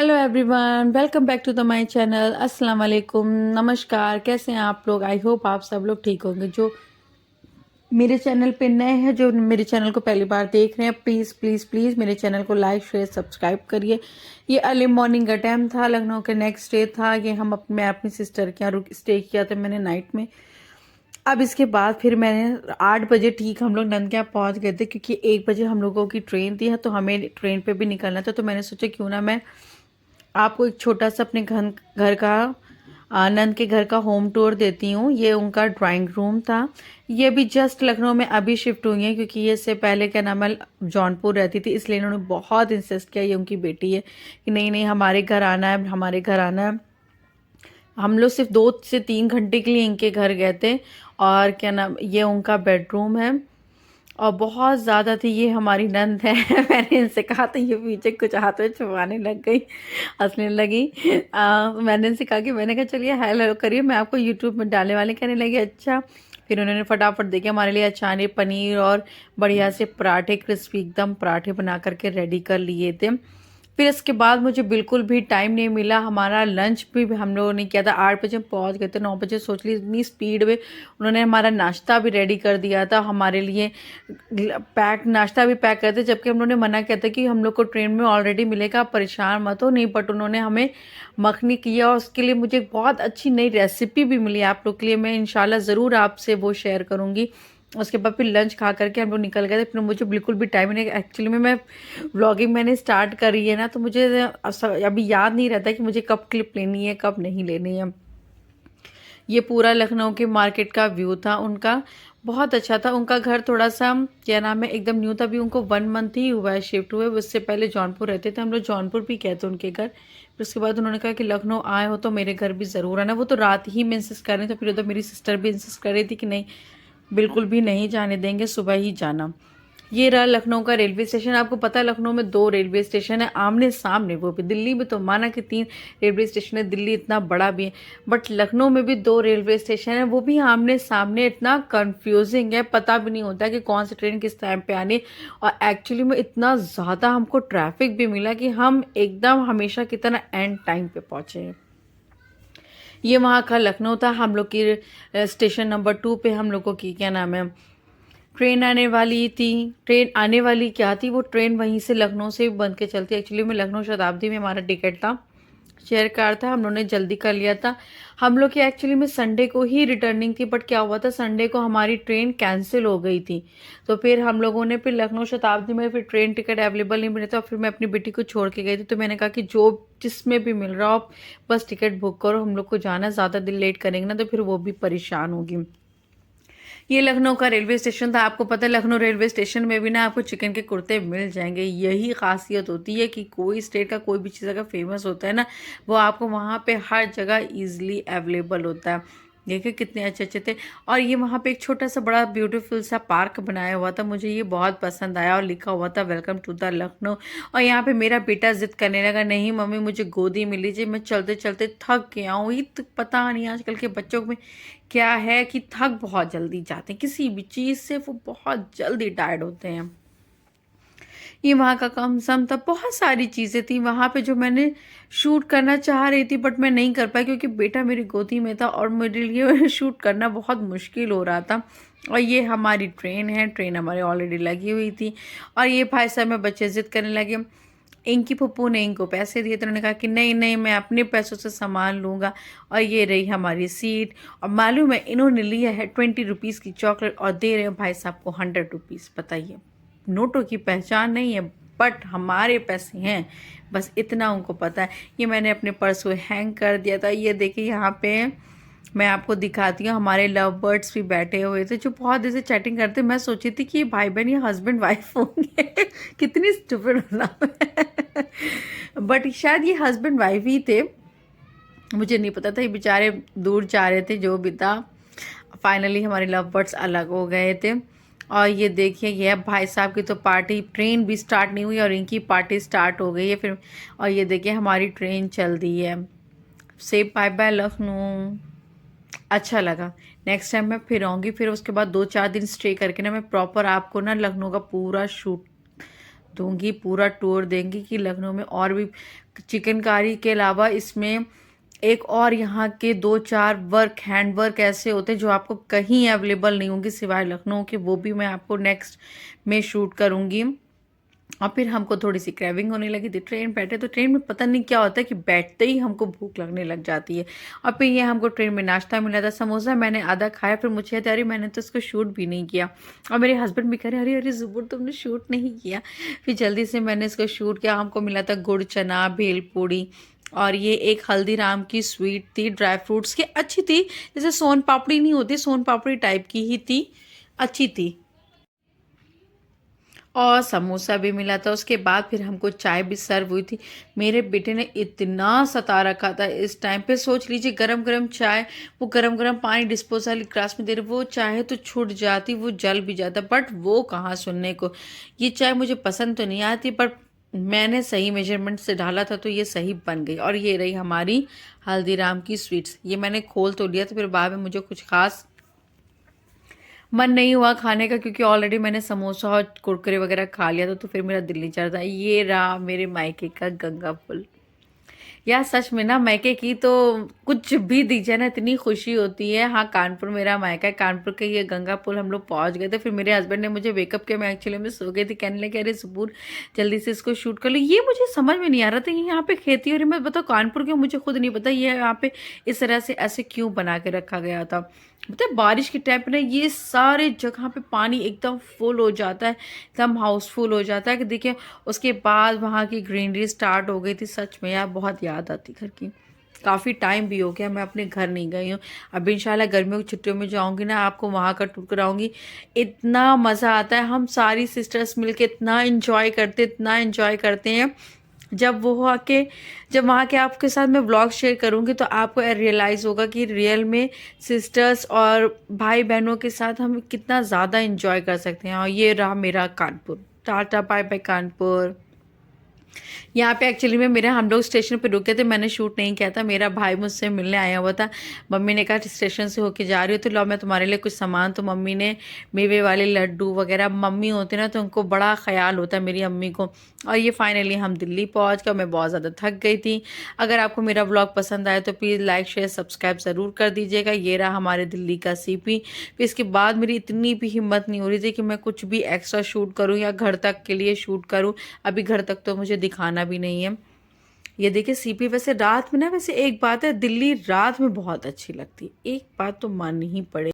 Hello everyone, welcome back to the my channel. अस्सलाम वालेकुम, नमस्कार। कैसे हैं आप लोग? आई होप आप सब लोग ठीक होंगे। जो मेरे चैनल पे नए हैं, जो मेरे चैनल को पहली बार देख रहे हैं, प्लीज़ प्लीज़ प्लीज़ मेरे चैनल को लाइक शेयर सब्सक्राइब करिए। ये अर्ली मॉर्निंग का टाइम था, लखनऊ के नेक्स्ट डे था। ये मैं अपनी सिस्टर के यहाँ स्टे किया था मैंने नाइट में। अब इसके बाद फिर मैंने 8 बजे ठीक हम लोग नंद के यहाँ पहुँच गए थे, क्योंकि 1 बजे हम लोगों की ट्रेन थी, तो हमें ट्रेन पे भी निकलना था। तो मैंने सोचा क्यों ना मैं आपको एक छोटा सा अपने घर घर का नंद के घर का होम टूर देती हूँ। ये उनका ड्राइंग रूम था। ये भी जस्ट लखनऊ में अभी शिफ्ट हुई है, क्योंकि ये इससे पहले क्या नाम है जौनपुर रहती थी, इसलिए इन्होंने बहुत इंसिस्ट किया, ये उनकी बेटी है, कि नहीं नहीं हमारे घर आना है, हमारे घर आना है। हम लोग सिर्फ 2 से 3 घंटे के लिए इनके घर गए थे। और क्या नाम, ये उनका बेडरूम है और बहुत ज़्यादा थी। ये हमारी नंद है मैंने इनसे कहा तो ये पीछे कुछ हाथ में छुपाने लग गई, हंसने लगी। मैंने इनसे कहा कि मैंने कहा चलिए हेलो करिए, मैं आपको यूट्यूब में डालने वाले, कहने लगी अच्छा। फिर उन्होंने फटाफट देखे हमारे लिए अचानक पनीर और बढ़िया से पराठे, क्रिस्पी एकदम पराठे बना करके रेडी कर लिए थे। फिर इसके बाद मुझे बिल्कुल भी टाइम नहीं मिला। हमारा लंच भी हम लोगों ने किया था। 8 बजे पहुंच गए थे, 9 बजे सोच ली, इतनी स्पीड में उन्होंने हमारा नाश्ता भी रेडी कर दिया था हमारे लिए। पैक नाश्ता भी पैक करते, जबकि हम लोगों ने मना किया था कि हम लोग को ट्रेन में ऑलरेडी मिलेगा, आप परेशान मत हो। नहीं, बट उन्होंने हमें मखनी किया, और उसके लिए मुझे बहुत अच्छी नई रेसिपी भी मिली आप लोग के लिए। मैं इंशाल्लाह ज़रूर आपसे वो शेयर करूँगी। उसके बाद फिर लंच खा करके हम लोग निकल गए थे। फिर मुझे बिल्कुल भी टाइम नहीं, एक्चुअली में मैं व्लॉगिंग मैंने स्टार्ट करी है ना, तो मुझे अभी याद नहीं रहता कि मुझे कब क्लिप लेनी है कब नहीं लेनी है। ये पूरा लखनऊ के मार्केट का व्यू था उनका, बहुत अच्छा था। उनका घर थोड़ा सा क्या नाम है एकदम न्यू था, अभी उनको 1 मंथ ही हुआ है शिफ्ट हुए। उससे पहले जौनपुर रहते थे, हम लोग जौनपुर भी गए थे उनके घर। फिर उसके बाद उन्होंने कहा कि लखनऊ आए हो तो मेरे घर भी ज़रूर आना। वो तो रात ही में इंसिस्ट कर रहे थे, फिर उधर मेरी सिस्टर भी इंसिस्ट कर रही थी कि नहीं बिल्कुल भी नहीं जाने देंगे, सुबह ही जाना। ये रहा लखनऊ का रेलवे स्टेशन। आपको पता है लखनऊ में 2 रेलवे स्टेशन है आमने सामने, वो भी। दिल्ली में तो माना कि 3 रेलवे स्टेशन है, दिल्ली इतना बड़ा भी है, बट लखनऊ में भी 2 रेलवे स्टेशन है, वो भी आमने सामने। इतना कंफ्यूजिंग है, पता भी नहीं होता कि कौन सी ट्रेन किस टाइम पे आनी। और एक्चुअली में इतना ज़्यादा हमको ट्रैफिक भी मिला कि हम एकदम हमेशा की तरह एंड टाइम पे पहुँचे हैं। ये वहाँ का लखनऊ था। हम लोग की स्टेशन नंबर 2 पे हम लोगों की क्या नाम है ट्रेन आने वाली थी। ट्रेन आने वाली क्या थी, वो ट्रेन वहीं से लखनऊ से भी बन के चलती। एक्चुअली में लखनऊ शताब्दी में हमारा टिकट था, शेयर कार था, हम लोगों ने जल्दी कर लिया था। हम लोग की एक्चुअली में संडे को ही रिटर्निंग थी, बट क्या हुआ था संडे को हमारी ट्रेन कैंसिल हो गई थी। तो फिर हम लोगों ने फिर लखनऊ शताब्दी में फिर ट्रेन टिकट अवेलेबल नहीं मिले थे, और फिर मैं अपनी बेटी को छोड़ के गई थी। तो मैंने कहा कि जो जिसमें भी मिल रहा हो बस टिकट बुक करो, हम लोग को जाना, ज़्यादा दिन लेट करेंगे ना तो फिर वो भी परेशान होगी। ये लखनऊ का रेलवे स्टेशन था। आपको पता है लखनऊ रेलवे स्टेशन में भी ना आपको चिकन के कुर्ते मिल जाएंगे। यही खासियत होती है कि कोई स्टेट का कोई भी चीज़ अगर फेमस होता है ना, वो आपको वहाँ पे हर जगह इजीली अवेलेबल होता है। देखिए कितने अच्छे अच्छे थे। और ये वहाँ पे एक छोटा सा बड़ा ब्यूटीफुल सा पार्क बनाया हुआ था, मुझे ये बहुत पसंद आया, और लिखा हुआ था वेलकम टू द लखनऊ। और यहाँ पे मेरा बेटा जिद करने लगा, नहीं मम्मी मुझे गोदी में लीजिए, मैं चलते चलते थक गया हूँ। ये तो पता नहीं आजकल के बच्चों में क्या है कि थक बहुत जल्दी जाते हैं, किसी भी चीज़ से वो बहुत जल्दी टायर्ड होते हैं। ये वहाँ का कम सम था, बहुत सारी चीज़ें थी वहाँ पे जो मैंने शूट करना चाह रही थी, बट मैं नहीं कर पाई क्योंकि बेटा मेरी गोदी में था और मेरे लिए शूट करना बहुत मुश्किल हो रहा था। और ये हमारी ट्रेन है, ट्रेन हमारी ऑलरेडी लगी हुई थी। और ये भाई साहब में बच्चे जिद करने लगे। इनकी पप्पू ने इनको पैसे दिए, तो उन्होंने कहा कि नहीं नहीं मैं अपने पैसों से सामान लूँगा। और ये रही हमारी सीट। और मालूम है इन्होंने लिया है 20 रुपीज़ की चॉकलेट और दे रहे हैं भाई साहब को 100 रुपीज़। बताइए, नोटों की पहचान नहीं है, बट हमारे पैसे हैं, बस इतना उनको पता है। ये मैंने अपने पर्स को हैंग कर दिया था। ये देखिए यहाँ पे मैं आपको दिखाती हूँ, हमारे लव बर्ड्स भी बैठे हुए थे जो बहुत देर से चैटिंग करते। मैं सोची थी कि ये भाई बहन या हस्बैंड वाइफ होंगे कितनी स्टूपिड बना बट शायद ये हस्बैंड वाइफ ही थे, मुझे नहीं पता था। ये बेचारे दूर जा रहे थे, जो भी था। फाइनली हमारे लव बर्ड्स अलग हो गए थे। और ये देखिए ये भाई साहब की तो पार्टी, ट्रेन भी स्टार्ट नहीं हुई और इनकी पार्टी स्टार्ट हो गई है फिर। और ये देखिए हमारी ट्रेन चल दी है। से बाय बाय लखनऊ, अच्छा लगा। नेक्स्ट टाइम मैं फिर आऊँगी, फिर उसके बाद 2-4 दिन स्टे करके ना मैं प्रॉपर आपको ना लखनऊ का पूरा शूट दूंगी, पूरा टूर देंगी कि लखनऊ में और भी चिकनकारी के अलावा इसमें एक और यहाँ के 2-4 वर्क, हैंड वर्क ऐसे होते हैं जो आपको कहीं अवेलेबल नहीं होंगे सिवाय लखनऊ के, वो भी मैं आपको नेक्स्ट में शूट करूँगी। और फिर हमको थोड़ी सी क्रेविंग होने लगी थी, ट्रेन बैठे तो ट्रेन में पता नहीं क्या होता है कि बैठते ही हमको भूख लगने लग जाती है। और फिर ये हमको ट्रेन में नाश्ता मिला था, समोसा मैंने आधा खाया, फिर मुझे याद, अरे मैंने तो इसको शूट भी नहीं किया। और मेरे हस्बैंड भी कह रहे अरे अरे ज़ुबूर तुमने शूट नहीं किया। फिर जल्दी से मैंने इसको शूट किया। हमको मिला था गुड़ चना, भेलपूड़ी, और ये एक हल्दीराम की स्वीट थी, ड्राई फ्रूट्स की, अच्छी थी, जैसे सोन पापड़ी नहीं होती, सोन पापड़ी टाइप की ही थी, अच्छी थी। और समोसा भी मिला था। उसके बाद फिर हमको चाय भी सर्व हुई थी। मेरे बेटे ने इतना सता रखा था इस टाइम पे, सोच लीजिए गरम गरम चाय, वो गरम गरम पानी डिस्पोजल ग्लास में दे रहे, वो चाहे तो छूट जाती, वो जल भी जाता, बट वो कहाँ सुनने को। ये चाय मुझे पसंद तो नहीं आती, पर मैंने सही मेजरमेंट से डाला था तो ये सही बन गई। और ये रही हमारी हल्दीराम की स्वीट्स। ये मैंने खोल तो लिया था, फिर बाद में मुझे कुछ खास मन नहीं हुआ खाने का, क्योंकि ऑलरेडी मैंने समोसा और कुरकुरे वगैरह खा लिया था, तो फिर मेरा दिल नहीं चाह रहा था। ये रहा मेरे मायके का गंगा फूल। यार सच में ना, मायके की तो कुछ भी दीजिए ना, इतनी खुशी होती है। हाँ, कानपुर मेरा मायका है, कानपुर के ये गंगा पुल हम लोग पहुंच गए थे। फिर मेरे हस्बैंड ने मुझे वेकअप किया, मैं एक्चुअली में सो गई थी, कहने लगे अरे सुबूर जल्दी से इसको शूट कर लो। ये मुझे समझ में नहीं आ रहा था, ये यहाँ पे खेती हो रही, मैं बताओ कानपुर क्यों, मुझे खुद नहीं पता ये यहाँ पे इस तरह से ऐसे क्यों बना के रखा गया था। मतलब बारिश के टाइम पे ना ये सारे जगह पे पानी एकदम फुल हो जाता है, एकदम हाउसफुल हो जाता है कि देखिए। उसके बाद वहाँ की ग्रीनरी स्टार्ट हो गई थी। सच में यार बहुत याद आती घर की। काफ़ी टाइम भी हो गया मैं अपने घर नहीं गई हूँ। अब इंशाल्लाह गर्मियों की छुट्टियों में जाऊँगी ना, आपको वहाँ का टूर कराऊँगी। इतना मज़ा आता है, हम सारी सिस्टर्स मिलके इतना एंजॉय करते हैं। जब वो आके जब वहाँ के आपके साथ मैं व्लॉग शेयर करूँगी तो आपको रियलाइज़ होगा कि रियल में सिस्टर्स और भाई बहनों के साथ हम कितना ज़्यादा एंजॉय कर सकते हैं। और ये रहा मेरा Kanpur. Tata bye bye Kanpur. यहाँ पे एक्चुअली में मेरे हम लोग स्टेशन पे रुके थे, मैंने शूट नहीं किया था, मेरा भाई मुझसे मिलने आया हुआ था। मम्मी ने कहा स्टेशन से होके जा रही हो तो लो मैं तुम्हारे लिए कुछ सामान, तो मम्मी ने मेवे वाले लड्डू वगैरह, मम्मी होती ना तो उनको बड़ा ख्याल होता है मेरी अम्मी को। और ये फाइनली हम दिल्ली पहुँच गए, मैं बहुत ज़्यादा थक गई थी। अगर आपको मेरा ब्लॉग पसंद आए तो प्लीज़ लाइक शेयर सब्सक्राइब ज़रूर कर दीजिएगा। ये रहा हमारे दिल्ली का सीपी। फिर इसके बाद मेरी इतनी भी हिम्मत नहीं हो रही थी कि मैं कुछ भी एक्स्ट्रा शूट करूँ या घर तक के लिए शूट करूँ। अभी घर तक तो मुझे दिखाना भी नहीं है। ये देखिए सीपी। वैसे रात में ना, वैसे एक बात है, दिल्ली रात में बहुत अच्छी लगती है, एक बात तो माननी ही पड़े।